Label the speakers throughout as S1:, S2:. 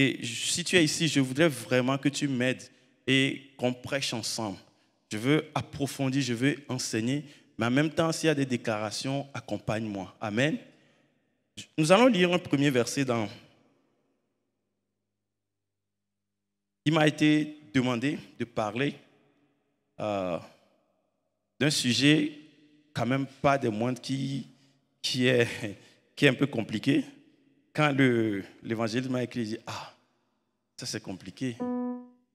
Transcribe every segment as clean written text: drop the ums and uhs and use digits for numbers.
S1: Et si tu es ici, je voudrais vraiment que tu m'aides et qu'on prêche ensemble. Je veux approfondir, je veux enseigner, mais en même temps, s'il y a des déclarations, accompagne-moi. Amen. Nous allons lire un premier verset dans... Il m'a été demandé de parler d'un sujet quand même pas des moindres qui est un peu compliqué. Quand l'évangéliste m'a écrit, il dit, ah, ça c'est compliqué.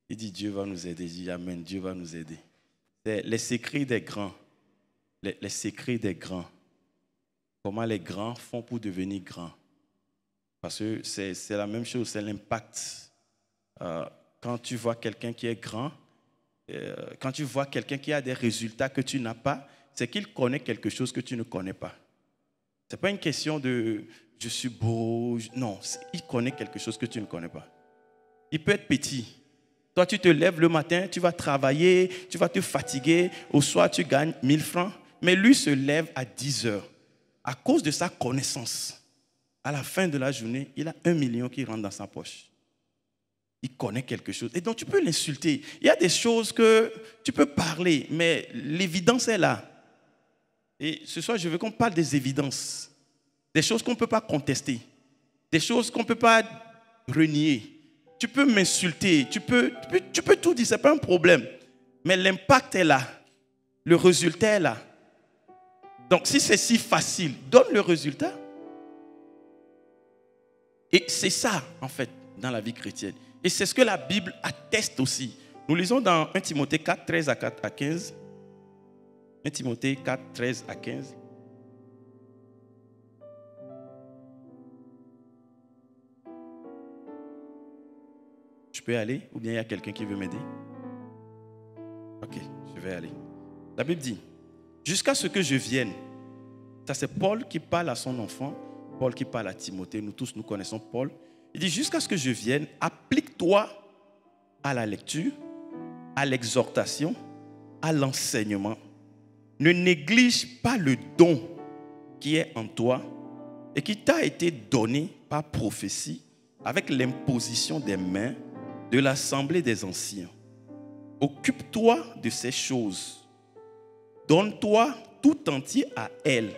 S1: Il dit, Dieu va nous aider. Il dit, Amen, Dieu va nous aider. C'est les secrets des grands. Les secrets des grands. Comment les grands font pour devenir grands. Parce que c'est la même chose, c'est l'impact. Quand tu vois quelqu'un qui est grand, quand tu vois quelqu'un qui a des résultats que tu n'as pas, c'est qu'il connaît quelque chose que tu ne connais pas. Ce n'est pas une question de « je suis beau ». Non, il connaît quelque chose que tu ne connais pas. Il peut être petit. Toi, tu te lèves le matin, tu vas travailler, tu vas te fatiguer. Au soir, tu gagnes 1000 francs. Mais lui se lève à 10 heures. À cause de sa connaissance, à la fin de la journée, il a 1 million qui rentre dans sa poche. Il connaît quelque chose. Et donc, tu peux l'insulter. Il y a des choses que tu peux parler, mais l'évidence est là. Et ce soir, je veux qu'on parle des évidences. Des choses qu'on ne peut pas contester. Des choses qu'on ne peut pas renier. Tu peux m'insulter, tu peux tout dire, ce n'est pas un problème. Mais l'impact est là. Le résultat est là. Donc, si c'est si facile, donne le résultat. Et c'est ça, en fait, dans la vie chrétienne. Et c'est ce que la Bible atteste aussi. Nous lisons dans 1 Timothée 4, 13 à 15. 1 Timothée 4, 13 à 15. Je peux aller ou bien il y a quelqu'un qui veut m'aider? Ok, je vais aller. La Bible dit, jusqu'à ce que je vienne, ça c'est Paul qui parle à son enfant, Paul qui parle à Timothée, nous tous nous connaissons Paul. Il dit, jusqu'à ce que je vienne, applique-toi à la lecture, à l'exhortation, à l'enseignement. Ne néglige pas le don qui est en toi et qui t'a été donné par prophétie avec l'imposition des mains de l'assemblée des anciens. Occupe-toi de ces choses. Donne-toi tout entier à elle,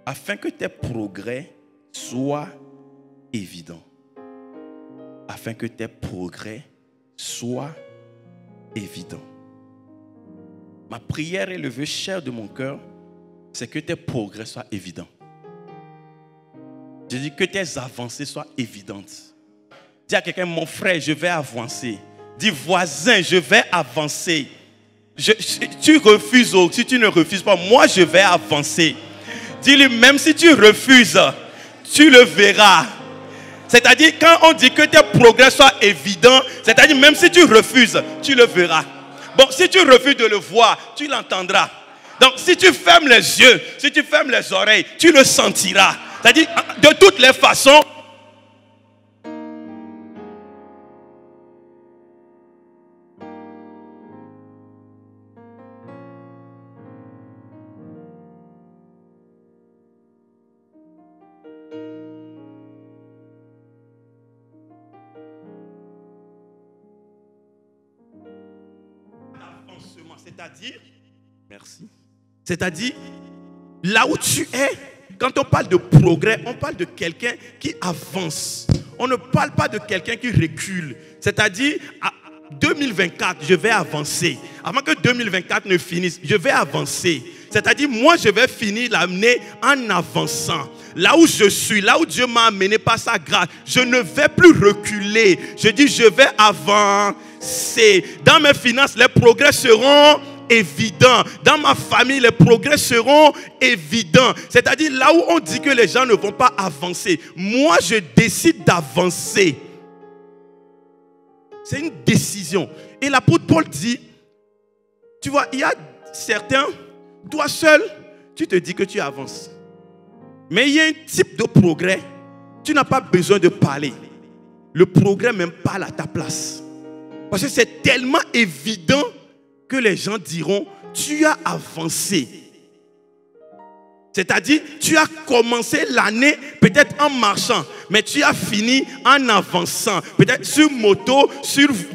S1: afin que tes progrès soient évidents. Afin que tes progrès soient évidents. Ma prière et le vœu cher de mon cœur, c'est que tes progrès soient évidents. Je dis que tes avancées soient évidentes. Dis à quelqu'un, mon frère, je vais avancer. Dis, voisin, je vais avancer. Tu refuses, si tu ne refuses pas, moi je vais avancer. Dis-lui, même si tu refuses, tu le verras. C'est-à-dire, quand on dit que tes progrès soient évidents, c'est-à-dire, même si tu refuses, tu le verras. Bon, si tu refuses de le voir, tu l'entendras. Donc, si tu fermes les yeux, si tu fermes les oreilles, tu le sentiras. C'est-à-dire, de toutes les façons, c'est-à-dire, merci. C'est-à-dire, là où tu es, quand on parle de progrès, on parle de quelqu'un qui avance. On ne parle pas de quelqu'un qui recule. C'est-à-dire, à 2024, je vais avancer. Avant que 2024 ne finisse, je vais avancer. C'est-à-dire, moi, je vais finir l'année en avançant. Là où je suis, là où Dieu m'a amené par sa grâce, je ne vais plus reculer. Je dis, je vais avancer. Dans mes finances, les progrès seront évidents. Dans ma famille, les progrès seront évidents. C'est-à-dire, là où on dit que les gens ne vont pas avancer, moi, je décide d'avancer. C'est une décision. Et l'apôtre Paul dit, tu vois, il y a certains, toi seul, tu te dis que tu avances. Mais il y a un type de progrès, tu n'as pas besoin de parler. Le progrès même parle à ta place. Parce que c'est tellement évident que les gens diront, tu as avancé. C'est-à-dire, tu as commencé l'année peut-être en marchant, mais tu as fini en avançant. Peut-être sur moto,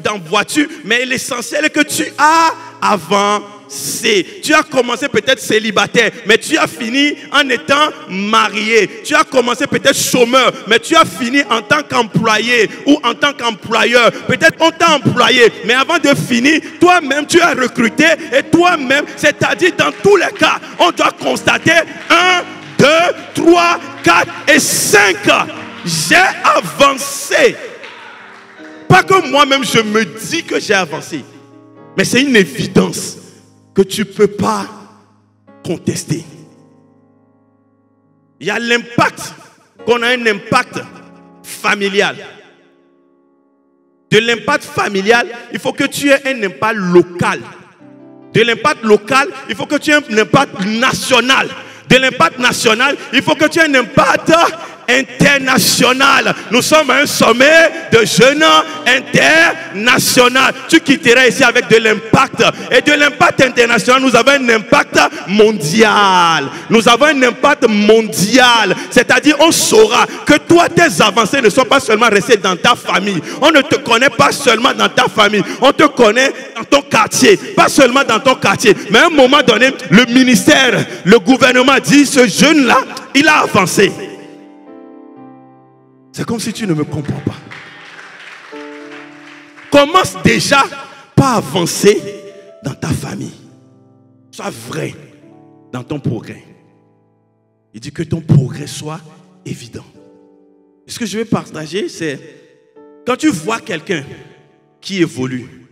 S1: dans voiture, mais l'essentiel est que tu as avancé. Tu as commencé peut-être célibataire, mais tu as fini en étant marié. Tu as commencé peut-être chômeur, mais tu as fini en tant qu'employé ou en tant qu'employeur. Peut-être on t'a employé, mais avant de finir, toi-même tu as recruté et toi-même, c'est-à-dire dans tous les cas, on doit constater 1, 2, 3, 4 et 5. J'ai avancé. Pas que moi-même je me dis que j'ai avancé, mais c'est une évidence que tu ne peux pas contester. Il y a l'impact, qu'on a un impact familial. De l'impact familial, il faut que tu aies un impact local. De l'impact local, il faut que tu aies un impact national. De l'impact national, il faut que tu aies un impact international. Nous sommes à un sommet de jeunes international. Tu quitteras ici avec de l'impact. Et de l'impact international, nous avons un impact mondial. Nous avons un impact mondial. C'est-à-dire, on saura que toi, tes avancées ne sont pas seulement restées dans ta famille. On ne te connaît pas seulement dans ta famille. On te connaît dans ton quartier. Pas seulement dans ton quartier. Mais à un moment donné, le ministère, le gouvernement dit, ce jeune-là, il a avancé. C'est comme si tu ne me comprends pas. Commence déjà par avancer dans ta famille. Sois vrai dans ton progrès. Il dit que ton progrès soit évident. Et ce que je vais partager, c'est quand tu vois quelqu'un qui évolue,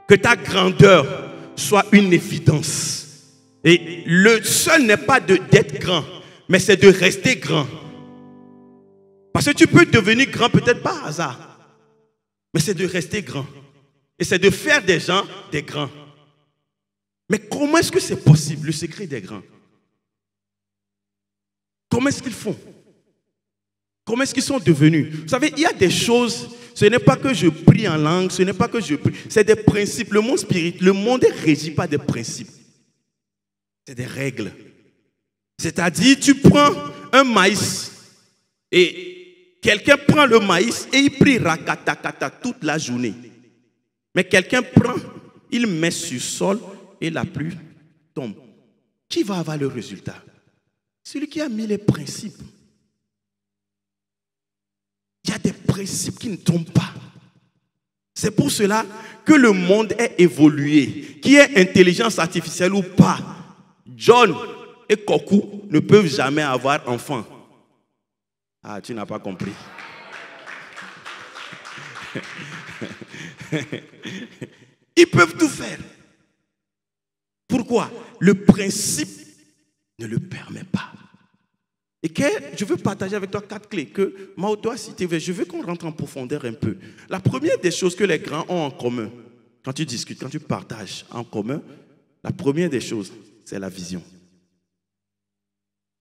S1: que ta grandeur soit une évidence. Et le seul n'est pas d'être grand, mais c'est de rester grand. Parce que tu peux devenir grand peut-être par hasard. Mais c'est de rester grand. Et c'est de faire des gens des grands. Mais comment est-ce que c'est possible, le secret des grands? Comment est-ce qu'ils font? Comment est-ce qu'ils sont devenus? Vous savez, il y a des choses, ce n'est pas que je prie en langue, ce n'est pas que je prie, c'est des principes. Le monde spirituel, le monde est régi par des principes. C'est des règles. C'est-à-dire, tu prends un maïs et quelqu'un prend le maïs et il prie rakatakata toute la journée. Mais quelqu'un prend, il met sur le sol et la pluie tombe. Qui va avoir le résultat? Celui qui a mis les principes. Il y a des principes qui ne tombent pas. C'est pour cela que le monde est évolué. Qui est intelligence artificielle ou pas, John et Kokou ne peuvent jamais avoir enfant. Ah, tu n'as pas compris. Ils peuvent tout faire. Pourquoi? Le principe ne le permet pas. Et je veux partager avec toi 4 clés que Mao a citées. Je veux qu'on rentre en profondeur un peu. La première des choses que les grands ont en commun, quand tu discutes, quand tu partages en commun, la première des choses, c'est la vision.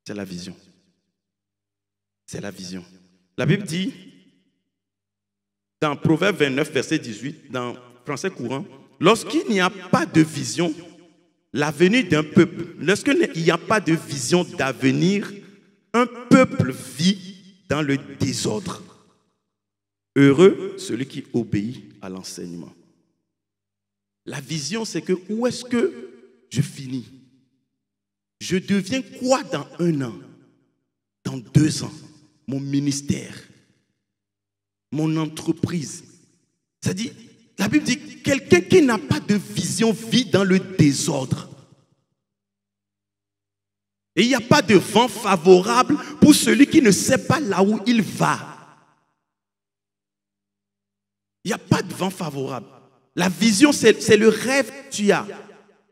S1: C'est la vision. C'est la vision. La Bible dit, dans Proverbe 29, verset 18, dans français courant, lorsqu'il n'y a pas de vision, l'avenir d'un peuple, lorsqu'il n'y a pas de vision d'avenir, un peuple vit dans le désordre. Heureux celui qui obéit à l'enseignement. La vision, c'est que où est-ce que je finis? Je deviens quoi dans 1 an? Dans 2 ans? Mon ministère, mon entreprise. C'est-à-dire, la Bible dit, quelqu'un qui n'a pas de vision vit dans le désordre. Et il n'y a pas de vent favorable pour celui qui ne sait pas là où il va. Il n'y a pas de vent favorable. La vision, c'est le rêve que tu as.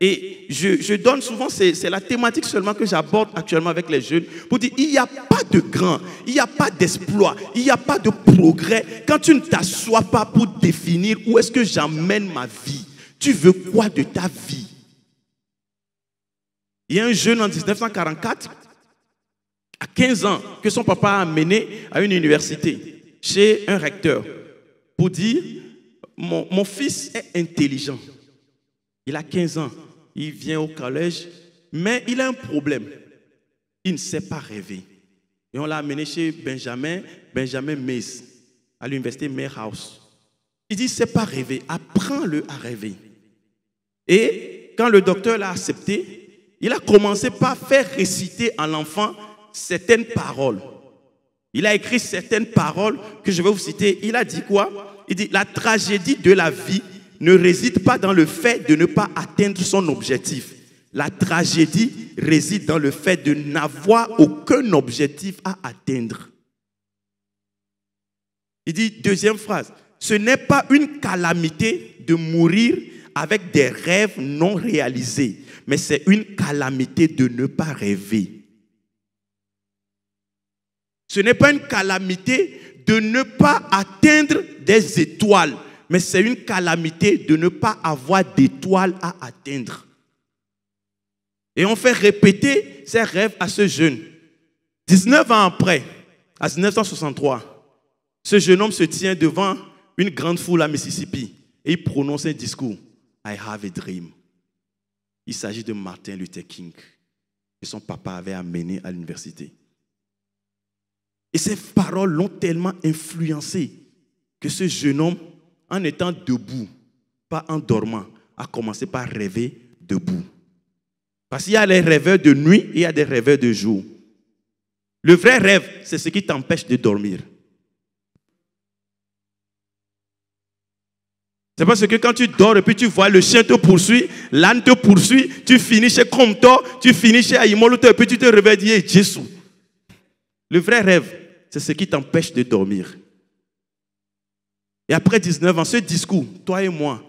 S1: Et je donne souvent, c'est la thématique seulement que j'aborde actuellement avec les jeunes, pour dire, il n'y a pas de grand, il n'y a pas d'exploit, il n'y a pas de progrès. Quand tu ne t'assois pas pour définir où est-ce que j'emmène ma vie, tu veux quoi de ta vie? Il y a un jeune en 1944, à 15 ans, que son papa a amené à une université, chez un recteur, pour dire, mon fils est intelligent. Il a 15 ans. Il vient au collège, mais il a un problème. il ne sait pas rêver. Et on l'a amené chez Benjamin Mays, à l'université Mayhouse. Il dit, il ne sait pas rêver, apprends-le à rêver. Et quand le docteur l'a accepté, il a commencé par faire réciter à l'enfant certaines paroles. Il a écrit certaines paroles que je vais vous citer. Il a dit quoi? Il dit, la tragédie de la vie ne réside pas dans le fait de ne pas atteindre son objectif. La tragédie réside dans le fait de n'avoir aucun objectif à atteindre. Il dit, deuxième phrase, ce n'est pas une calamité de mourir avec des rêves non réalisés, mais c'est une calamité de ne pas rêver. Ce n'est pas une calamité de ne pas atteindre des étoiles, mais c'est une calamité de ne pas avoir d'étoiles à atteindre. Et on fait répéter ces rêves à ce jeune. 19 ans après, à 1963, ce jeune homme se tient devant une grande foule à Mississippi et il prononce un discours. I have a dream. Il s'agit de Martin Luther King, que son papa avait amené à l'université. Et ces paroles l'ont tellement influencé que ce jeune homme, en étant debout, pas en dormant, a commencé par rêver debout. Parce qu'il y a les rêveurs de nuit et il y a des rêveurs de jour. Le vrai rêve, c'est ce qui t'empêche de dormir. C'est parce que quand tu dors et puis tu vois le chien te poursuit, l'âne te poursuit, tu finis chez Comptor, tu finis chez Aïmoloto et puis tu te réveilles et dis Jésus. Le vrai rêve, c'est ce qui t'empêche de dormir. Et après 19 ans, ce discours, toi et moi,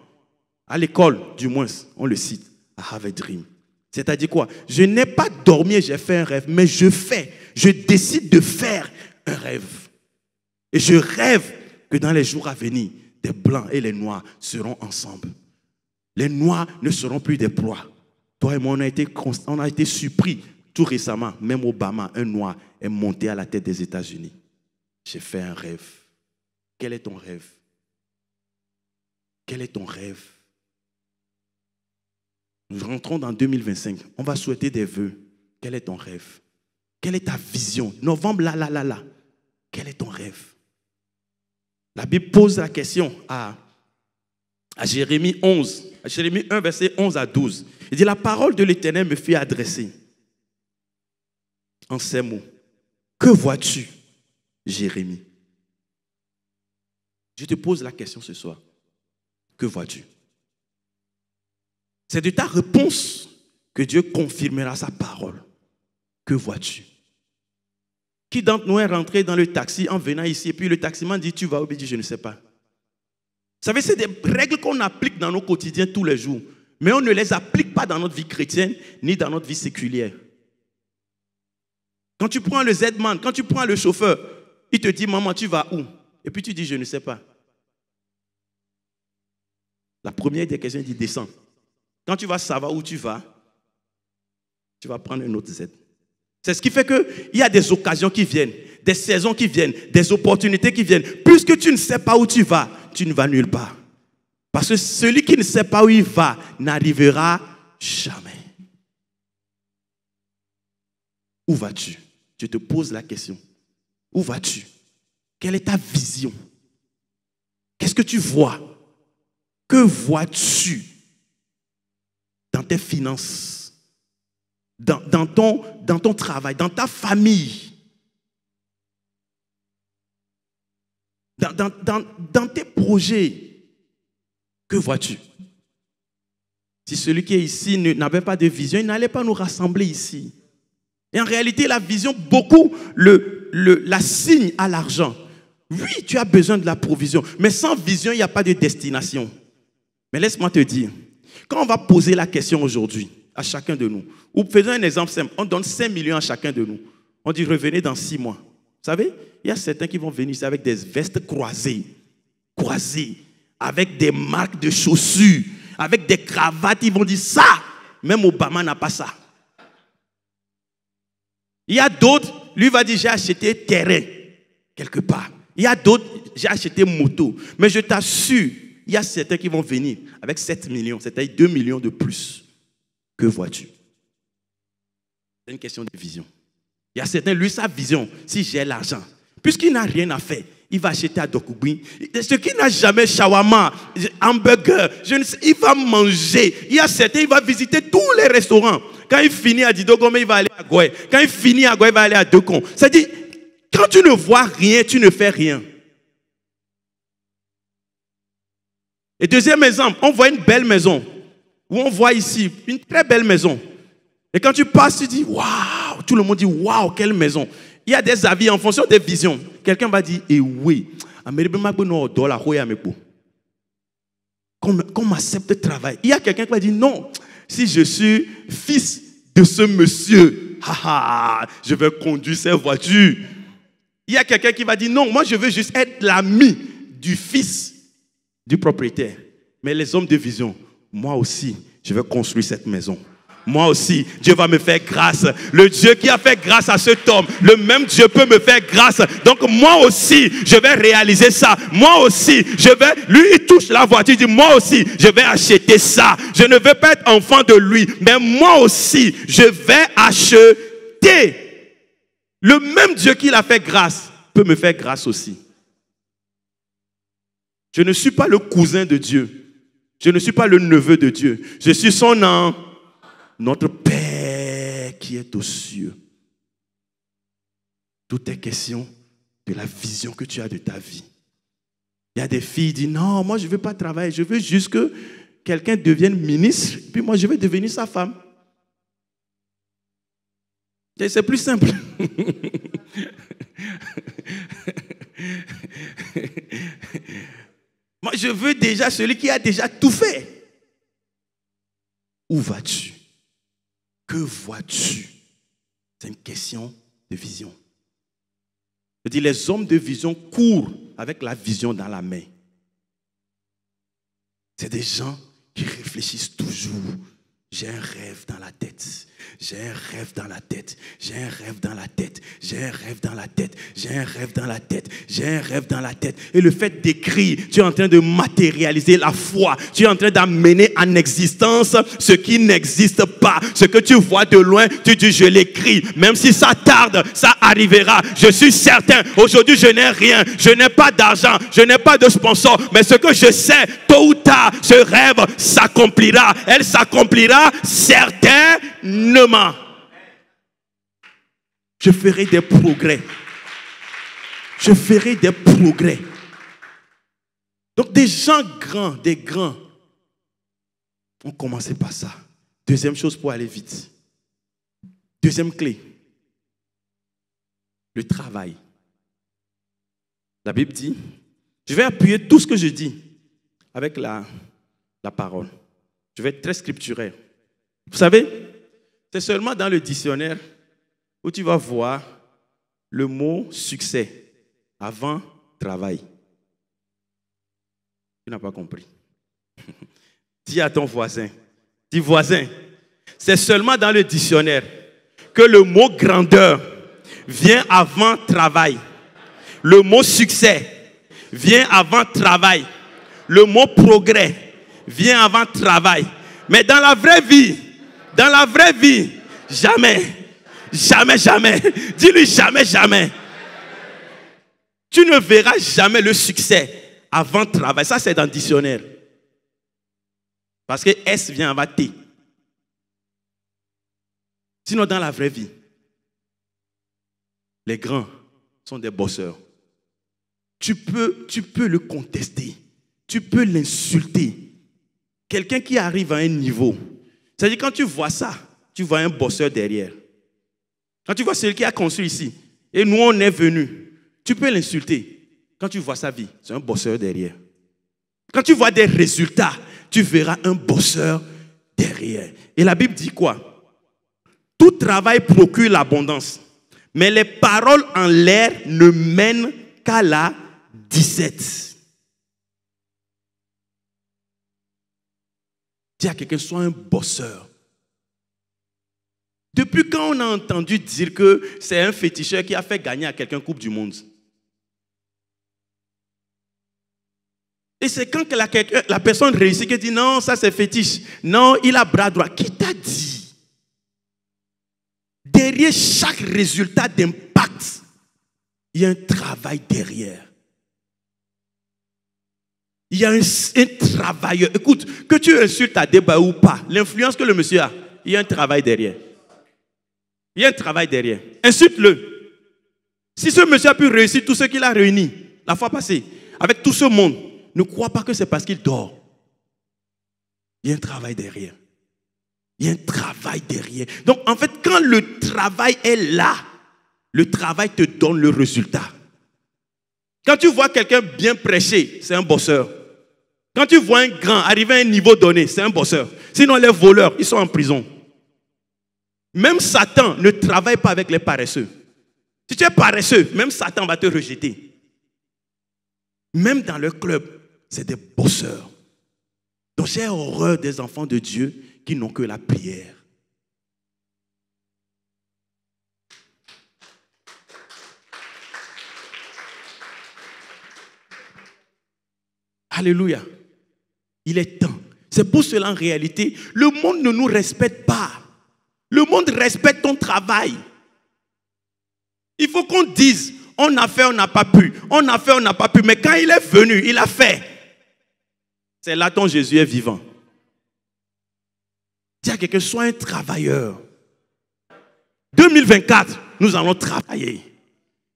S1: à l'école du moins, on le cite, I have a dream. C'est-à-dire quoi? Je n'ai pas dormi et j'ai fait un rêve, mais je décide de faire un rêve. Et je rêve que dans les jours à venir, des blancs et les noirs seront ensemble. Les noirs ne seront plus des proies. Toi et moi, on a été surpris tout récemment. Même Obama, un noir, est monté à la tête des États-Unis. J'ai fait un rêve. Quel est ton rêve? Quel est ton rêve? Nous rentrons dans 2025. On va souhaiter des vœux. Quel est ton rêve? Quelle est ta vision? Novembre, là. Quel est ton rêve? La Bible pose la question à Jérémie 11. À Jérémie 1, verset 11 à 12. Il dit, la parole de l'Éternel me fit adresser en ces mots. Que vois-tu, Jérémie? Je te pose la question ce soir. Que vois-tu? C'est de ta réponse que Dieu confirmera sa parole. Que vois-tu? Qui d'entre nous est rentré dans le taxi en venant ici et puis le taximan dit tu vas où? Il dit je ne sais pas. Vous savez, c'est des règles qu'on applique dans nos quotidiens tous les jours, mais on ne les applique pas dans notre vie chrétienne ni dans notre vie séculière. Quand tu prends le Z-man, quand tu prends le chauffeur, il te dit maman tu vas où? Et puis tu dis je ne sais pas. La première des questions dit descends. Quand tu vas savoir où tu vas prendre un autre Z. C'est ce qui fait qu'il y a des occasions qui viennent, des saisons qui viennent, des opportunités qui viennent. Puisque tu ne sais pas où tu ne vas nulle part. Parce que celui qui ne sait pas où il va n'arrivera jamais. Où vas-tu? Je te pose la question. Où vas-tu? Quelle est ta vision? Qu'est-ce que tu vois? Que vois-tu dans tes finances, dans ton travail, dans ta famille, dans tes projets? Que vois-tu? Si celui qui est ici n'avait pas de vision, il n'allait pas nous rassembler ici. Et en réalité, la vision, beaucoup la signe à l'argent. Oui, tu as besoin de la provision, mais sans vision, il n'y a pas de destination. Mais laisse-moi te dire, quand on va poser la question aujourd'hui à chacun de nous, ou faisons un exemple simple, on donne 5 millions à chacun de nous. On dit revenez dans 6 mois. Vous savez, il y a certains qui vont venir ici avec des vestes croisées, avec des marques de chaussures, avec des cravates, ils vont dire ça. Même Obama n'a pas ça. Il y a d'autres, lui va dire j'ai acheté terrain quelque part. Il y a d'autres, j'ai acheté moto. Mais je t'assure, il y a certains qui vont venir avec 7 millions, c'est-à-dire 2 millions de plus. Que vois-tu? C'est une question de vision. Il y a certains, lui, sa vision, si j'ai l'argent, puisqu'il n'a rien à faire, il va acheter à Dokugui. Ce qui n'a jamais shawarma, hamburger, il va manger. Il y a certains, il va visiter tous les restaurants. Quand il finit à Didogome, il va aller à Goué. Quand il finit à Goué, il va aller à Dekon. C'est-à-dire, quand tu ne vois rien, tu ne fais rien. Et deuxième exemple, on voit une belle maison. Ou on voit ici une très belle maison. Et quand tu passes, tu dis, waouh, tout le monde dit, waouh, quelle maison. Il y a des avis en fonction des visions. Quelqu'un va dire, eh oui, qu'on m'accepte de travail. Il y a quelqu'un qui va dire, non, si je suis fils de ce monsieur, je vais conduire cette voiture. Il y a quelqu'un qui va dire, non, moi je veux juste être l'ami du fils du propriétaire. Mais les hommes de vision, moi aussi, je vais construire cette maison. Moi aussi, Dieu va me faire grâce. Le Dieu qui a fait grâce à cet homme, le même Dieu peut me faire grâce. Donc moi aussi, je vais réaliser ça. Moi aussi, lui il touche la voiture, il dit moi aussi, je vais acheter ça. Je ne veux pas être enfant de lui, mais moi aussi, je vais acheter. Le même Dieu qui l'a fait grâce peut me faire grâce aussi. Je ne suis pas le cousin de Dieu. Je ne suis pas le neveu de Dieu. Je suis son enfant. Notre Père qui est aux cieux. Tout est question de la vision que tu as de ta vie. Il y a des filles qui disent, non, moi je ne veux pas travailler, je veux juste que quelqu'un devienne ministre, puis moi je vais devenir sa femme. Et c'est plus simple. Moi je veux déjà celui qui a déjà tout fait. Où vas-tu? Que vois-tu? C'est une question de vision. Je dis, les hommes de vision courent avec la vision dans la main. C'est des gens qui réfléchissent toujours. J'ai un rêve dans la tête. J'ai un rêve dans la tête. J'ai un rêve dans la tête. J'ai un rêve dans la tête. J'ai un rêve dans la tête. J'ai un rêve dans la tête. Et le fait d'écrire, tu es en train de matérialiser la foi. Tu es en train d'amener en existence ce qui n'existe pas. Ce que tu vois de loin, tu dis je l'écris. Même si ça tarde, ça arrivera. Je suis certain. Aujourd'hui, je n'ai rien. Je n'ai pas d'argent. Je n'ai pas de sponsor. Mais ce que je sais, tôt ou tard, ce rêve s'accomplira. Elle s'accomplira certainement. Je ferai des progrès. Je ferai des progrès. Donc des gens grands, des grands, ont commencé par ça. Deuxième chose pour aller vite. Deuxième clé. Le travail. La Bible dit, je vais appuyer tout ce que je dis avec la parole. Je vais être très scripturaire. Vous savez, c'est seulement dans le dictionnaire où tu vas voir le mot succès avant travail. Tu n'as pas compris. Dis à ton voisin, dis voisin, c'est seulement dans le dictionnaire que le mot grandeur vient avant travail. Le mot succès vient avant travail. Le mot progrès vient avant travail. Mais dans la vraie vie, jamais, jamais, jamais. Dis-lui jamais, jamais. Tu ne verras jamais le succès avant travail. Ça, c'est dans le dictionnaire. Parce que S vient avant T. Sinon, dans la vraie vie, les grands sont des bosseurs. Tu peux le contester. Tu peux l'insulter. Quelqu'un qui arrive à un niveau. C'est-à-dire, quand tu vois ça, tu vois un bosseur derrière. Quand tu vois celui qui a construit ici, et nous, on est venus, tu peux l'insulter. Quand tu vois sa vie, c'est un bosseur derrière. Quand tu vois des résultats, tu verras un bosseur derrière. Et la Bible dit quoi? Tout travail procure l'abondance, mais les paroles en l'air ne mènent qu'à la disette. Dis à quelqu'un, sois un bosseur. Depuis quand on a entendu dire que c'est un féticheur qui a fait gagner à quelqu'un Coupe du Monde? Et c'est quand que la personne réussit qu'elle dit non, ça c'est fétiche. Non, il a bras droit. Qui t'a dit? Derrière
S2: derrière chaque résultat d'impact, il y a un travail derrière. Il y a un travailleur. Écoute, que tu insultes à débat ou pas, l'influence que le monsieur a, il y a un travail derrière. Il y a un travail derrière. Insulte-le. Si ce monsieur a pu réussir tout ce qu'il a réuni la fois passée, avec tout ce monde, ne crois pas que c'est parce qu'il dort. Il y a un travail derrière. Il y a un travail derrière. Donc, en fait, quand le travail est là, le travail te donne le résultat. Quand tu vois quelqu'un bien prêcher, c'est un bosseur. Quand tu vois un grand arriver à un niveau donné, c'est un bosseur. Sinon, les voleurs, ils sont en prison. Même Satan ne travaille pas avec les paresseux. Si tu es paresseux, même Satan va te rejeter. Même dans le club, c'est des bosseurs. Donc j'ai horreur des enfants de Dieu qui n'ont que la prière. Alléluia. Il est temps. C'est pour cela en réalité, le monde ne nous respecte pas. Le monde respecte ton travail. Il faut qu'on dise, on a fait, on n'a pas pu. On a fait, on n'a pas pu. Mais quand il est venu, il a fait. C'est là ton Jésus est vivant. Dis à quelqu'un, sois un travailleur. 2024, nous allons travailler.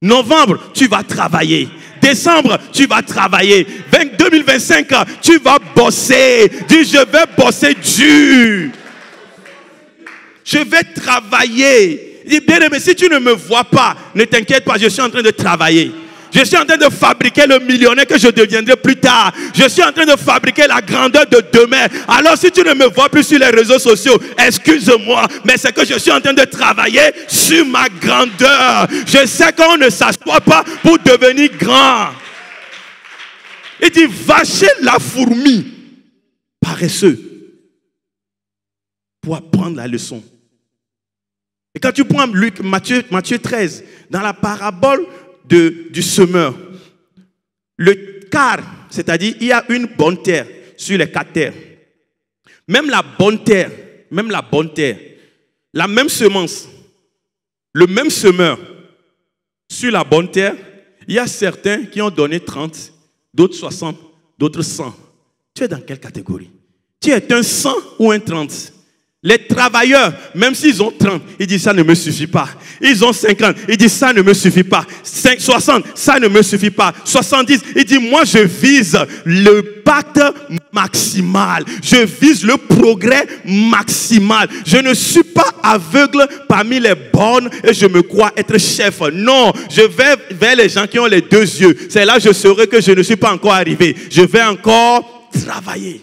S2: Novembre, tu vas travailler. Décembre, tu vas travailler. 2025, tu vas bosser. Dis, je vais bosser dur. Je vais travailler. Dis, bien aimé, si tu ne me vois pas, ne t'inquiète pas, je suis en train de travailler. Je suis en train de fabriquer le millionnaire que je deviendrai plus tard. Je suis en train de fabriquer la grandeur de demain. Alors si tu ne me vois plus sur les réseaux sociaux, excuse-moi, mais c'est que je suis en train de travailler sur ma grandeur. Je sais qu'on ne s'assoit pas pour devenir grand. Il dit, va chez la fourmi, paresseux, pour apprendre la leçon. Et quand tu prends Matthieu 13, dans la parabole du semeur, le quart, c'est-à-dire il y a une bonne terre sur les 4 terres. Même la bonne terre, la même semence, le même semeur sur la bonne terre, il y a certains qui ont donné 30, d'autres 60, d'autres 100. Tu es dans quelle catégorie? Tu es un 100 ou un 30? Les travailleurs, même s'ils ont 30, ils disent ça ne me suffit pas. Ils ont 50, ils disent ça ne me suffit pas. 60, ça ne me suffit pas. 70, ils disent moi je vise le pacte maximal. Je vise le progrès maximal. Je ne suis pas aveugle parmi les bornes et je me crois être chef. Non, je vais vers les gens qui ont les 2 yeux. C'est là que je saurai que je ne suis pas encore arrivé. Je vais encore travailler.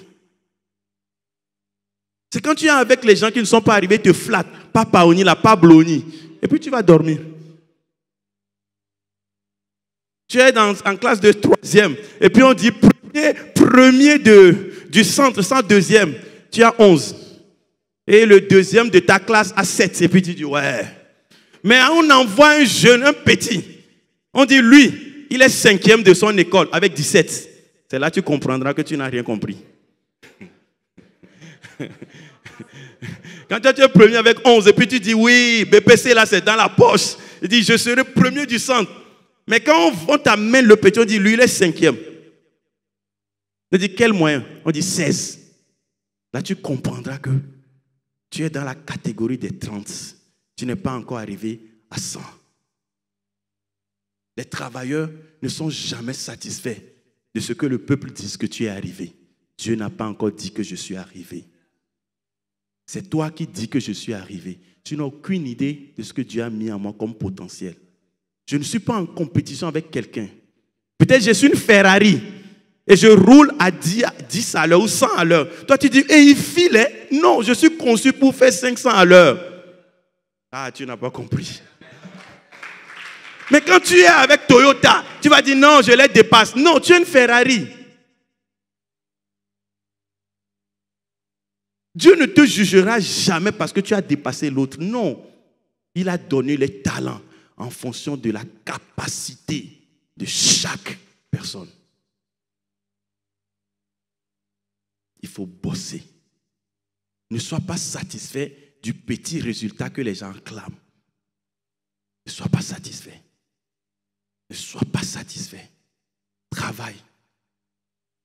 S2: C'est quand tu es avec les gens qui ne sont pas arrivés, te flattent. Pas paoni, là, pas bloni. Et puis tu vas dormir. Tu es en classe de 3e. Et puis on dit premier du centre, sans 2e. Tu as 11. Et le 2e de ta classe a 7. Et puis tu dis, ouais. Mais on envoie un jeune, un petit. On dit, lui, il est 5e de son école avec 17. C'est là que tu comprendras que tu n'as rien compris. Quand tu es premier avec 11 et puis tu dis oui, BPC là c'est dans la poche. Il dit je serai premier du centre. Mais quand on t'amène le petit, on dit lui il est 5e. On dit quel moyen? On dit 16. Là tu comprendras que tu es dans la catégorie des 30. Tu n'es pas encore arrivé à 100. Les travailleurs ne sont jamais satisfaits de ce que le peuple dit que tu es arrivé. Dieu n'a pas encore dit que je suis arrivé. C'est toi qui dis que je suis arrivé. Tu n'as aucune idée de ce que Dieu a mis en moi comme potentiel. Je ne suis pas en compétition avec quelqu'un. Peut-être je suis une Ferrari et je roule à 10 à l'heure ou 100 à l'heure. Toi tu dis, il file. Non, je suis conçu pour faire 500 à l'heure. Ah, tu n'as pas compris. Mais quand tu es avec Toyota, tu vas dire, non, je les dépasse. Non, tu es une Ferrari. Dieu ne te jugera jamais parce que tu as dépassé l'autre. Non. Il a donné les talents en fonction de la capacité de chaque personne. Il faut bosser. Ne sois pas satisfait du petit résultat que les gens clament. Ne sois pas satisfait. Ne sois pas satisfait. Travaille.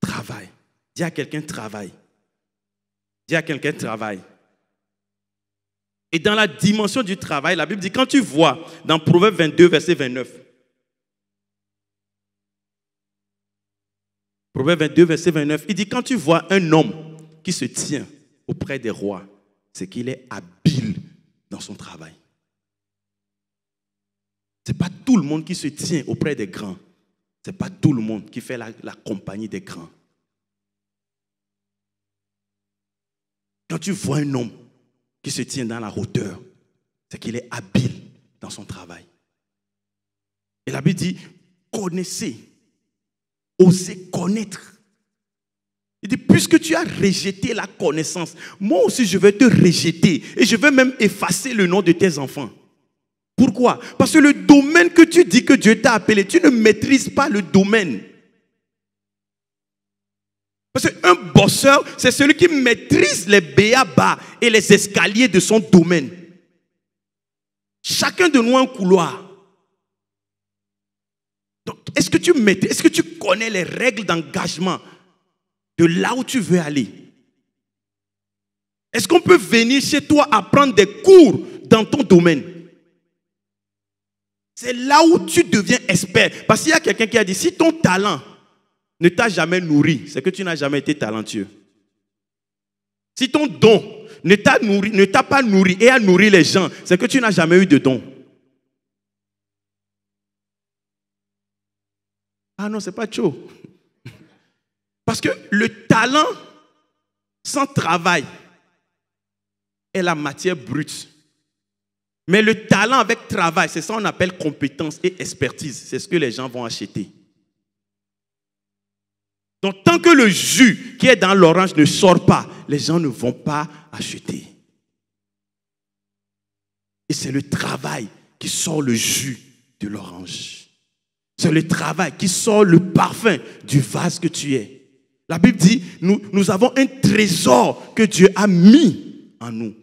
S2: Travaille. Dis à quelqu'un travaille. Dis à quelqu'un travaille. Et dans la dimension du travail, la Bible dit, quand tu vois dans Proverbe 22, verset 29, Proverbe 22, verset 29, il dit, quand tu vois un homme qui se tient auprès des rois, c'est qu'il est habile dans son travail. Ce n'est pas tout le monde qui se tient auprès des grands. Ce n'est pas tout le monde qui fait la compagnie des grands. Quand tu vois un homme qui se tient dans la hauteur, c'est qu'il est habile dans son travail. Et la Bible dit, connaissez, osez connaître. Il dit, puisque tu as rejeté la connaissance, moi aussi je vais te rejeter et je vais même effacer le nom de tes enfants. Pourquoi? Parce que le domaine que tu dis que Dieu t'a appelé, tu ne maîtrises pas le domaine. Parce qu'un bosseur, c'est celui qui maîtrise les béabas et les escaliers de son domaine. Chacun de nous a un couloir. Donc, est-ce que tu maîtrises, est-ce que tu connais les règles d'engagement de là où tu veux aller? Est-ce qu'on peut venir chez toi apprendre des cours dans ton domaine? C'est là où tu deviens expert. Parce qu'il y a quelqu'un qui a dit, si ton talent ne t'a jamais nourri, c'est que tu n'as jamais été talentueux. Si ton don ne t'a pas nourri et a nourri les gens, c'est que tu n'as jamais eu de don. Ah non, c'est pas chaud. Parce que le talent sans travail est la matière brute. Mais le talent avec travail, c'est ça qu'on appelle compétence et expertise. C'est ce que les gens vont acheter. Donc, tant que le jus qui est dans l'orange ne sort pas, les gens ne vont pas acheter. Et c'est le travail qui sort le jus de l'orange. C'est le travail qui sort le parfum du vase que tu es. La Bible dit, nous avons un trésor que Dieu a mis en nous.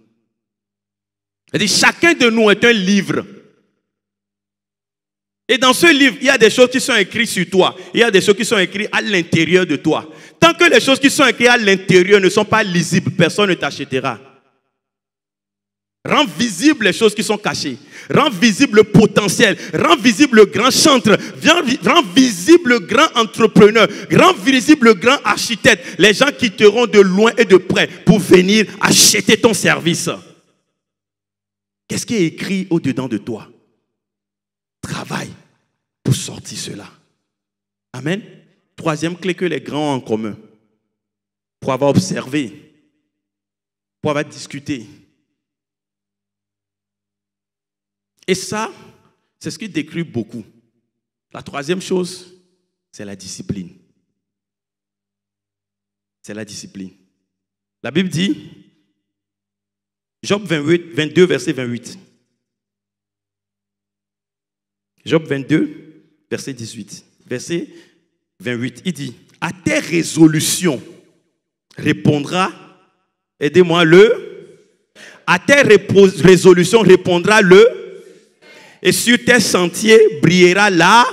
S2: Elle dit, chacun de nous est un livre. Et dans ce livre, il y a des choses qui sont écrites sur toi. Il y a des choses qui sont écrites à l'intérieur de toi. Tant que les choses qui sont écrites à l'intérieur ne sont pas lisibles, personne ne t'achètera. Rends visible les choses qui sont cachées. Rends visible le potentiel. Rends visible le grand chantre. Rends visible le grand entrepreneur. Rends visible le grand architecte. Les gens quitteront de loin et de près pour venir acheter ton service. Qu'est-ce qui est écrit au-dedans de toi? Travaille pour sortir cela. Amen. Troisième clé que les grands ont en commun. Pour avoir observé, pour avoir discuté. Et ça, c'est ce qui décrit beaucoup. La troisième chose, c'est la discipline. C'est la discipline. La Bible dit, Job 22, verset 28. Job 22, verset 18. Verset 28, il dit, à tes résolutions répondra, aidez-moi à tes résolutions répondra et sur tes sentiers brillera la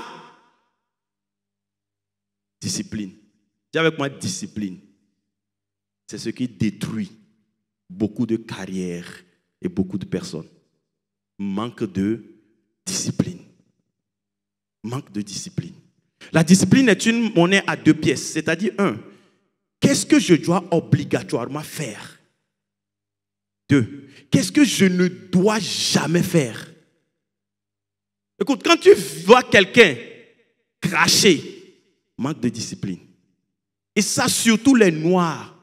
S2: discipline. Dis avec moi, discipline. C'est ce qui détruit beaucoup de carrières et beaucoup de personnes. Manque de discipline. Manque de discipline. La discipline est une monnaie à deux pièces. C'est-à-dire, qu'est-ce que je dois obligatoirement faire? 2, qu'est-ce que je ne dois jamais faire? Écoute, quand tu vois quelqu'un cracher, manque de discipline. Et ça, surtout les Noirs.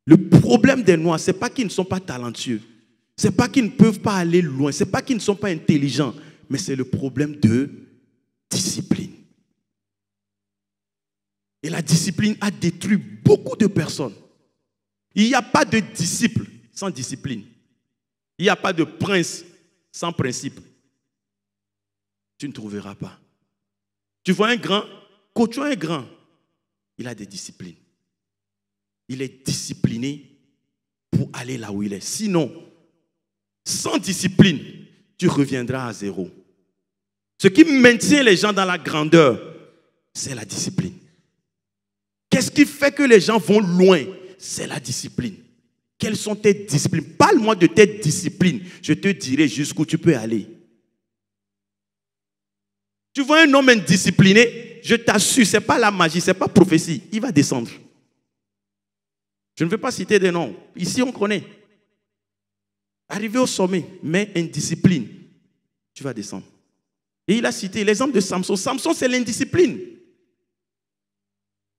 S2: Le problème des Noirs, ce n'est pas qu'ils ne sont pas talentueux. Ce n'est pas qu'ils ne peuvent pas aller loin. Ce n'est pas qu'ils ne sont pas intelligents. Mais c'est le problème de discipline. Et la discipline a détruit beaucoup de personnes. Il n'y a pas de disciple sans discipline. Il n'y a pas de prince sans principe. Tu ne trouveras pas. Tu vois un grand, côtoie un grand, il a des disciplines. Il est discipliné pour aller là où il est. Sinon, sans discipline, tu reviendras à zéro. Ce qui maintient les gens dans la grandeur, c'est la discipline. Qu'est-ce qui fait que les gens vont loin? C'est la discipline. Quelles sont tes disciplines? Parle-moi de tes disciplines. Je te dirai jusqu'où tu peux aller. Tu vois un homme indiscipliné, je t'assure, ce n'est pas la magie, ce n'est pas prophétie. Il va descendre. Je ne veux pas citer des noms. Ici, on connaît. Arrivé au sommet, mais indiscipline, tu vas descendre. Et il a cité l'exemple de Samson. Samson, c'est l'indiscipline.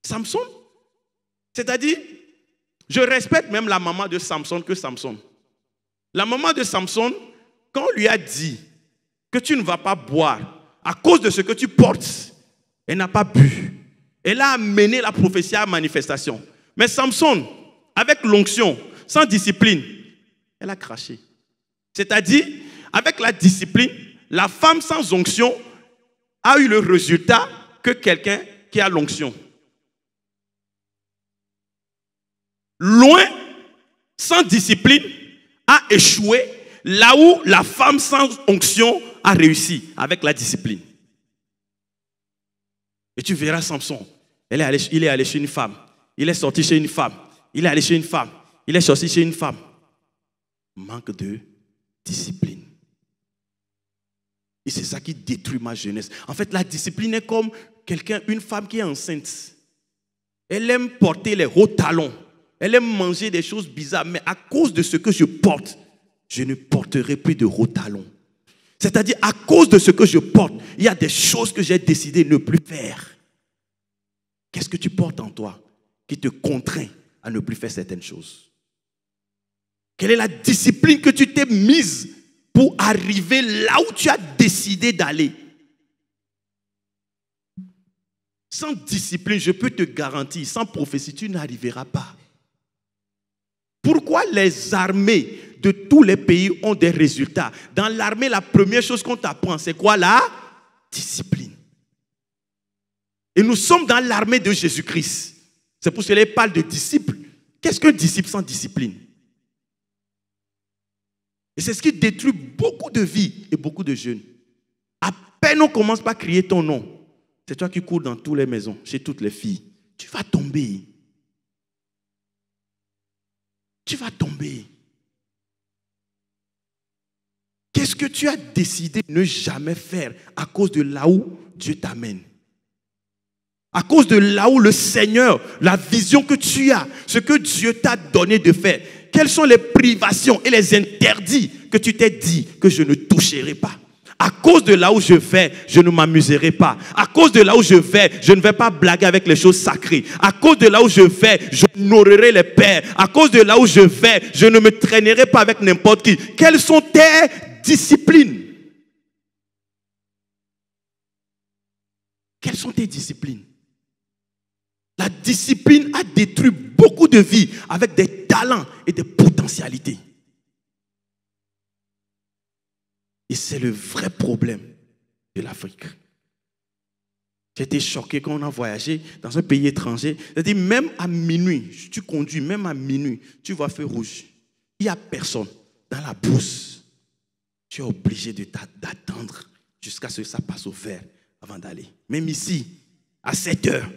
S2: Samson, c'est-à-dire, je respecte même la maman de Samson que Samson. La maman de Samson, quand on lui a dit que tu ne vas pas boire à cause de ce que tu portes, elle n'a pas bu. Elle a amené la prophétie à manifestation. Mais Samson, avec l'onction, sans discipline, elle a craché. C'est-à-dire, avec la discipline, la femme sans onction a eu le résultat que quelqu'un qui a l'onction. Loin, sans discipline, a échoué là où la femme sans onction a réussi avec la discipline. Et tu verras Samson, il est allé chez une femme, il est sorti chez une femme, il est allé chez une femme, il est sorti chez une femme. Manque de discipline. Et c'est ça qui détruit ma jeunesse. En fait, la discipline est comme une femme qui est enceinte. Elle aime porter les hauts talons. Elle aime manger des choses bizarres. Mais à cause de ce que je porte, je ne porterai plus de hauts talons. C'est-à-dire, à cause de ce que je porte, il y a des choses que j'ai décidé de ne plus faire. Qu'est-ce que tu portes en toi qui te contraint à ne plus faire certaines choses? Quelle est la discipline que tu t'es mise pour arriver là où tu as décidé d'aller? Sans discipline, je peux te garantir, sans prophétie, tu n'arriveras pas. Pourquoi les armées de tous les pays ont des résultats? Dans l'armée, la première chose qu'on t'apprend, c'est quoi? La discipline. Et nous sommes dans l'armée de Jésus-Christ. C'est pour cela qu'il parle de disciples. Qu'est-ce qu'un disciple sans discipline? Et c'est ce qui détruit beaucoup de vies et beaucoup de jeunes. À peine on commence par crier ton nom, c'est toi qui cours dans toutes les maisons, chez toutes les filles. Tu vas tomber. Tu vas tomber. Qu'est-ce que tu as décidé de ne jamais faire à cause de là où Dieu t'amène? À cause de là où le Seigneur, la vision que tu as, ce que Dieu t'a donné de faire. Quelles sont les privations et les interdits que tu t'es dit que je ne toucherai pas? À cause de là où je vais, je ne m'amuserai pas. À cause de là où je vais, je ne vais pas blaguer avec les choses sacrées. À cause de là où je vais, je honorerai les pères. À cause de là où je vais, je ne me traînerai pas avec n'importe qui. Quelles sont tes disciplines? Quelles sont tes disciplines? La discipline a détruit beaucoup de vies avec des talents et des potentialités. Et c'est le vrai problème de l'Afrique. J'ai été choqué quand on a voyagé dans un pays étranger. C'est-à-dire, même à minuit, tu conduis, même à minuit, tu vois feu rouge. Il n'y a personne dans la brousse. Tu es obligé d'attendre jusqu'à ce que ça passe au vert avant d'aller. Même ici, à 7 heures,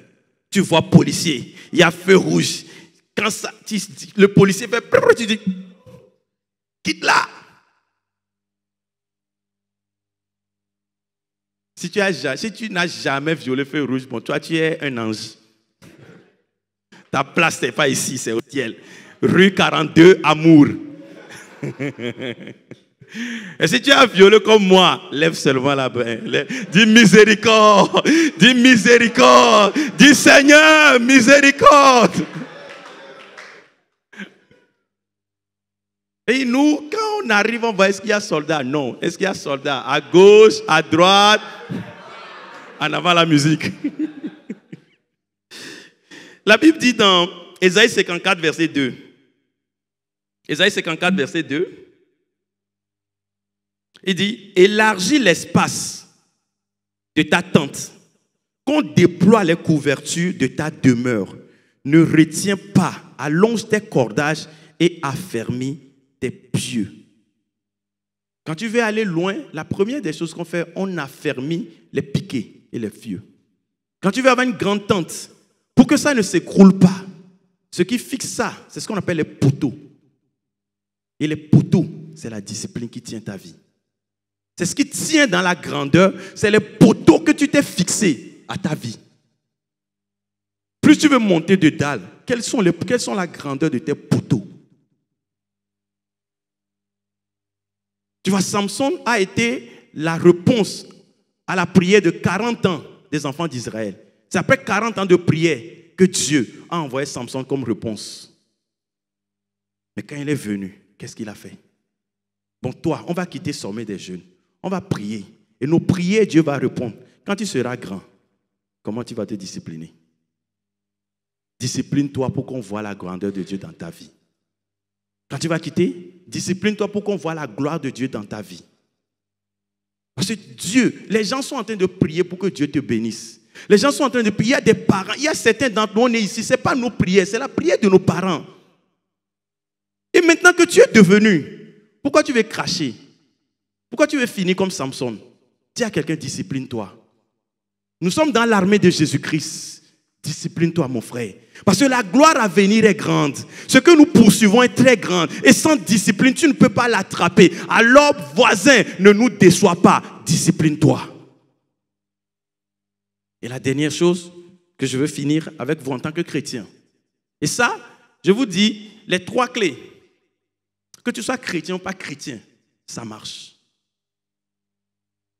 S2: tu vois policier, il y a feu rouge. Quand le policier fait, tu dis, quitte là. Si tu n'as jamais violé feu rouge, bon, toi, tu es un ange. Ta place n'est pas ici, c'est au ciel. Rue 42, Amour. Et si tu as violé comme moi, lève seulement la main. Dis miséricorde. Dis miséricorde. Dis Seigneur, miséricorde. Et nous, quand on arrive, on voit, est-ce qu'il y a soldats? Non. Est-ce qu'il y a soldats? À gauche, à droite. En avant la musique. La Bible dit dans Ésaïe 54, verset 2. Ésaïe 54, verset 2. Il dit, élargis l'espace de ta tente, qu'on déploie les couvertures de ta demeure. Ne retiens pas, allonge tes cordages et affermis tes pieux. Quand tu veux aller loin, la première des choses qu'on fait, on affermit les piquets et les fieux. Quand tu veux avoir une grande tente, pour que ça ne s'écroule pas, ce qui fixe ça, c'est ce qu'on appelle les poteaux. Et les poteaux, c'est la discipline qui tient ta vie. C'est ce qui tient dans la grandeur, c'est les poteaux que tu t'es fixés à ta vie. Plus tu veux monter de dalle, quelles sont la grandeur de tes poteaux? Tu vois, Samson a été la réponse à la prière de 40 ans des enfants d'Israël. C'est après 40 ans de prière que Dieu a envoyé Samson comme réponse. Mais quand il est venu, qu'est-ce qu'il a fait? Bon, toi, on va quitter Sommet des jeunes. On va prier. Et nos prières, Dieu va répondre. Quand tu seras grand, comment tu vas te discipliner? Discipline-toi pour qu'on voit la grandeur de Dieu dans ta vie. Quand tu vas quitter, discipline-toi pour qu'on voit la gloire de Dieu dans ta vie. Parce que Dieu, les gens sont en train de prier pour que Dieu te bénisse. Les gens sont en train de prier. Il y a des parents, il y a certains d'entre nous, on est ici, ce n'est pas nos prières, c'est la prière de nos parents. Et maintenant que tu es devenu, pourquoi tu veux cracher? Pourquoi tu veux finir comme Samson? Dis à quelqu'un, discipline-toi. Nous sommes dans l'armée de Jésus-Christ. Discipline-toi, mon frère. Parce que la gloire à venir est grande. Ce que nous poursuivons est très grand. Et sans discipline, tu ne peux pas l'attraper. Alors, voisin, ne nous déçois pas. Discipline-toi. Et la dernière chose que je veux finir avec vous en tant que chrétien. Et ça, je vous dis, les 3 clés. Que tu sois chrétien ou pas chrétien, ça marche.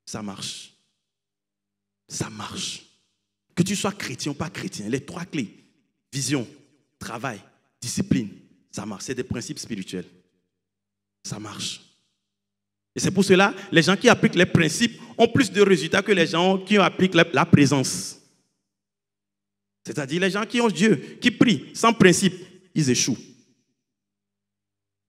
S2: Ça marche. Ça marche. Que tu sois chrétien ou pas chrétien, les 3 clés. Vision, travail, discipline, ça marche. C'est des principes spirituels. Ça marche. Et c'est pour cela, les gens qui appliquent les principes ont plus de résultats que les gens qui appliquent la présence. C'est-à-dire les gens qui ont Dieu, qui prient sans principe, ils échouent.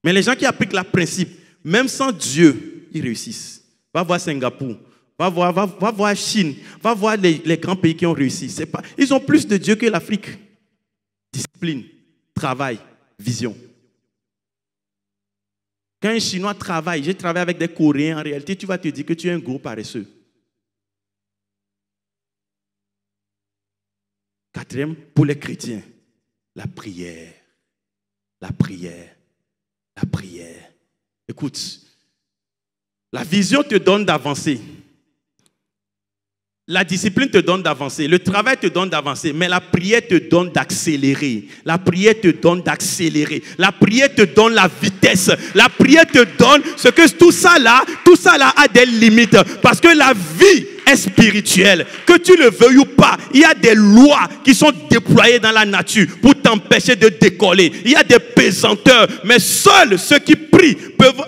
S2: Mais les gens qui appliquent le principe, même sans Dieu, ils réussissent. Va voir Singapour, va voir Chine, va voir les grands pays qui ont réussi. Ils ont plus de Dieu que l'Afrique. Discipline, travail, vision. Quand un Chinois travaille, j'ai travaillé avec des Coréens, en réalité, tu vas te dire que tu es un gros paresseux. 4e, pour les chrétiens, la prière. La prière. La prière. Écoute, la vision te donne d'avancer. La discipline te donne d'avancer, le travail te donne d'avancer, mais la prière te donne d'accélérer. La prière te donne d'accélérer. La prière te donne la vitesse. La prière te donne ce que tout ça là a des limites. Parce que la vie est spirituelle. Que tu le veuilles ou pas, il y a des lois qui sont déployées dans la nature pour t'empêcher de décoller. Il y a des pesanteurs, mais seuls ceux qui prient peuvent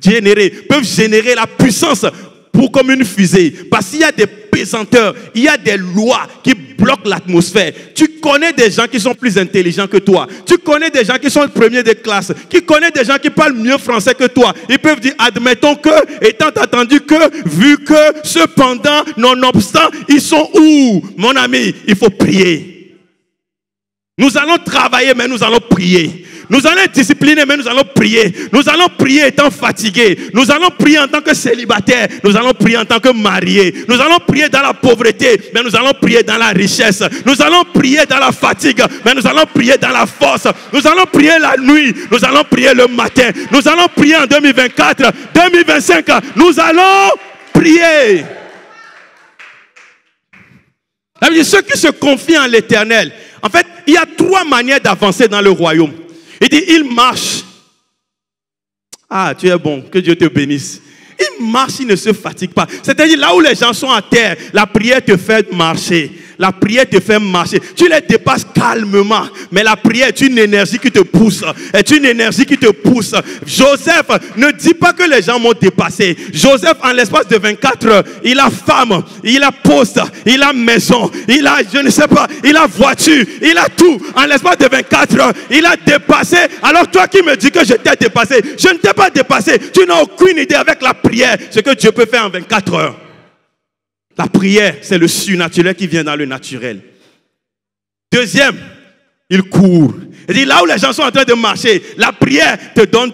S2: générer la puissance pour comme une fusée. Parce qu'il y a des pesanteurs, il y a des lois qui bloquent l'atmosphère. Tu connais des gens qui sont plus intelligents que toi. Tu connais des gens qui sont premiers de classe. Tu connais des gens qui parlent mieux français que toi. Ils peuvent dire, admettons que, étant entendu que, vu que, cependant, nonobstant, ils sont où? Mon ami, il faut prier. Nous allons travailler, mais nous allons prier. Nous allons être disciplinés, mais nous allons prier. Nous allons prier étant fatigués. Nous allons prier en tant que célibataires. Nous allons prier en tant que mariés. Nous allons prier dans la pauvreté, mais nous allons prier dans la richesse. Nous allons prier dans la fatigue, mais nous allons prier dans la force. Nous allons prier la nuit. Nous allons prier le matin. Nous allons prier en 2024, 2025. Nous allons prier. Ceux qui se confient en l'Éternel, en fait, il y a 3 manières d'avancer dans le royaume. Il dit, il marche. Ah, tu es bon, que Dieu te bénisse. Il marche, il ne se fatigue pas. C'est-à-dire, là où les gens sont à terre, la prière te fait marcher. La prière te fait marcher. Tu les dépasses calmement. Mais la prière est une énergie qui te pousse. Est une énergie qui te pousse. Joseph, ne dis pas que les gens m'ont dépassé. Joseph, en l'espace de 24 heures, il a femme, il a poste, il a maison, il a, je ne sais pas, il a voiture, il a tout. En l'espace de 24 heures, il a dépassé. Alors toi qui me dis que je t'ai dépassé, je ne t'ai pas dépassé. Tu n'as aucune idée avec la prière ce que Dieu peut faire en 24 heures. La prière, c'est le surnaturel qui vient dans le naturel. Deuxième, il court. Il dit, là où les gens sont en train de marcher, la prière te donne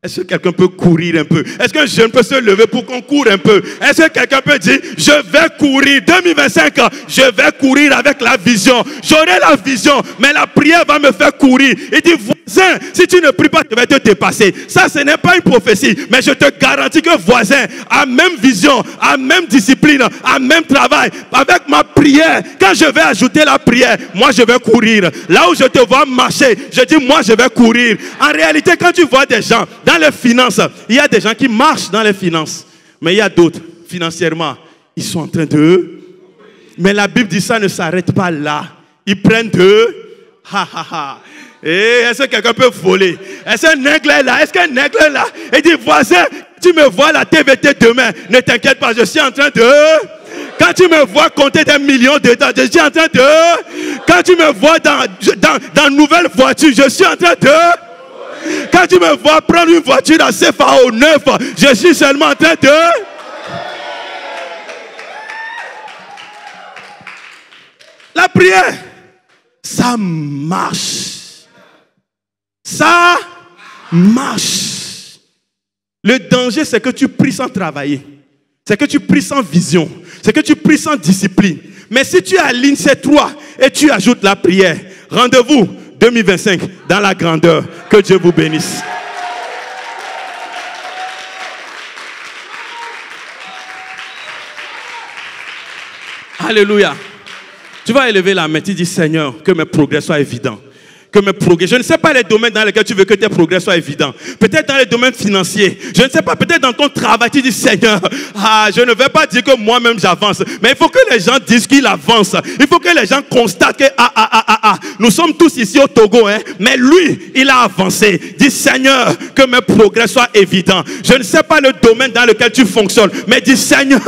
S2: Est-ce que quelqu'un peut courir un peu? Est-ce qu'un jeune peut se lever pour qu'on court un peu? Est-ce que quelqu'un peut dire, je vais courir, 2025, je vais courir avec la vision. J'aurai la vision, mais la prière va me faire courir. Il dit, voisin, si tu ne pries pas, tu vas te dépasser. Ça, ce n'est pas une prophétie, mais je te garantis que voisin, a même vision, a même discipline, a même travail. Avec ma prière, quand je vais ajouter la prière, moi je vais courir. Là où je te vois marcher, je dis, moi je vais courir. En réalité, quand tu vois des gens, dans les finances, il y a des gens qui marchent dans les finances. Mais il y a d'autres, financièrement, ils sont en train de... Mais la Bible dit ça ne s'arrête pas là. Ils prennent de... Est-ce que quelqu'un peut voler? Est-ce qu'un aigle est là? Est-ce qu'un aigle est là? Il dit, voisin, tu me vois la TVT demain. Ne t'inquiète pas, je suis en train de... Quand tu me vois compter des millions dedans, je suis en train de... Quand tu me vois dans une nouvelle voiture, je suis en train de... Quand tu me vois prendre une voiture à CFAO 9, je suis seulement en train de... La prière, ça marche. Ça marche. Le danger, c'est que tu pries sans travailler. C'est que tu pries sans vision. C'est que tu pries sans discipline. Mais si tu alignes ces trois et tu ajoutes la prière, rendez-vous 2025 dans la grandeur. Que Dieu vous bénisse. Alléluia. Tu vas élever la main, tu dis, Seigneur, que mes progrès soient évidents. Que mes progrès, je ne sais pas les domaines dans lesquels tu veux que tes progrès soient évidents. Peut-être dans les domaines financiers. Je ne sais pas, peut-être dans ton travail, tu dis, Seigneur, je ne vais pas dire que moi-même j'avance. Mais il faut que les gens disent qu'il avance. Il faut que les gens constatent que, nous sommes tous ici au Togo, hein, mais lui, il a avancé. Dis, Seigneur, que mes progrès soient évidents. Je ne sais pas le domaine dans lequel tu fonctionnes, mais dis, Seigneur,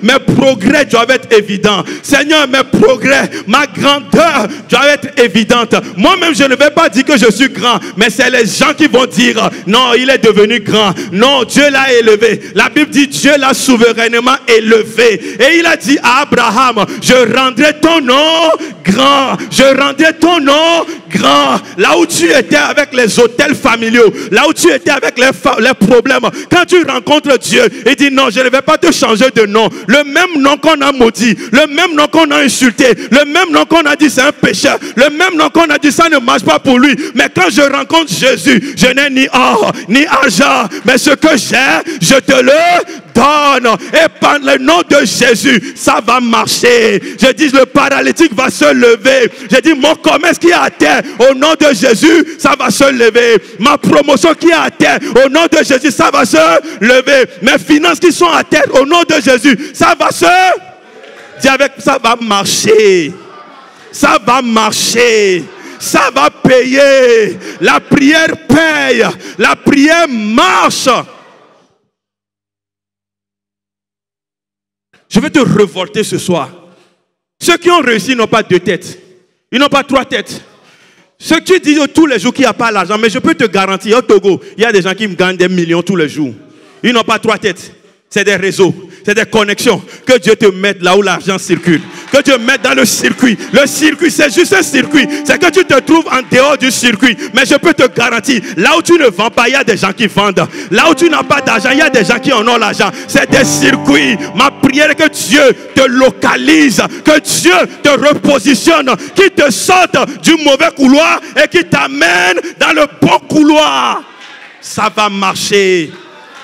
S2: mes progrès doivent être évidents. Seigneur, mes progrès, ma grandeur doit être évidente. Moi-même, je ne vais pas dire que je suis grand, mais c'est les gens qui vont dire, non, il est devenu grand. Non, Dieu l'a élevé. La Bible dit, Dieu l'a souverainement élevé. Et il a dit à Abraham, je rendrai ton nom grand. Je rendrai ton nom grand. Là où tu étais avec les hôtels familiaux, là où tu étais avec les problèmes, quand tu rencontres Dieu, il dit, non, je ne vais pas te changer de nom. Le même nom qu'on a maudit, le même nom qu'on a insulté, le même nom qu'on a dit c'est un pécheur, le même nom qu'on a dit ça ne marche pas pour lui. Mais quand je rencontre Jésus, je n'ai ni or, ni argent, mais ce que j'ai, je te le donne. Et par le nom de Jésus, ça va marcher. Je dis, le paralytique va se lever. Je dis, mon commerce qui est à terre, au nom de Jésus, ça va se lever. Ma promotion qui est à terre, au nom de Jésus, ça va se lever. Mes finances qui sont à terre, au nom de Jésus, ça va se... Dis avec, ça va marcher. Ça va marcher. Ça va payer. La prière paye. La prière marche. Je vais te révolter ce soir. Ceux qui ont réussi n'ont pas deux têtes. Ils n'ont pas trois têtes. Ceux qui disent tous les jours qu'il n'y a pas l'argent, mais je peux te garantir, au Togo, il y a des gens qui me gagnent des millions tous les jours. Ils n'ont pas trois têtes. C'est des réseaux, c'est des connexions. Que Dieu te mette là où l'argent circule. Que Dieu te mette dans le circuit. Le circuit, c'est juste un circuit. C'est que tu te trouves en dehors du circuit. Mais je peux te garantir, là où tu ne vends pas, il y a des gens qui vendent. Là où tu n'as pas d'argent, il y a des gens qui en ont l'argent. C'est des circuits. Ma prière est que Dieu te localise. Que Dieu te repositionne. Qu'il te sorte du mauvais couloir et qu'il t'amène dans le bon couloir. Ça va marcher.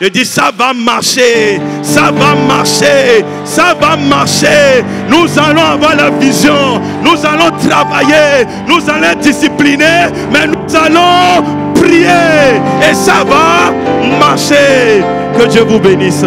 S2: Je dis, ça va marcher, ça va marcher, ça va marcher. Nous allons avoir la vision, nous allons travailler, nous allons être disciplinés, mais nous allons prier et ça va marcher. Que Dieu vous bénisse.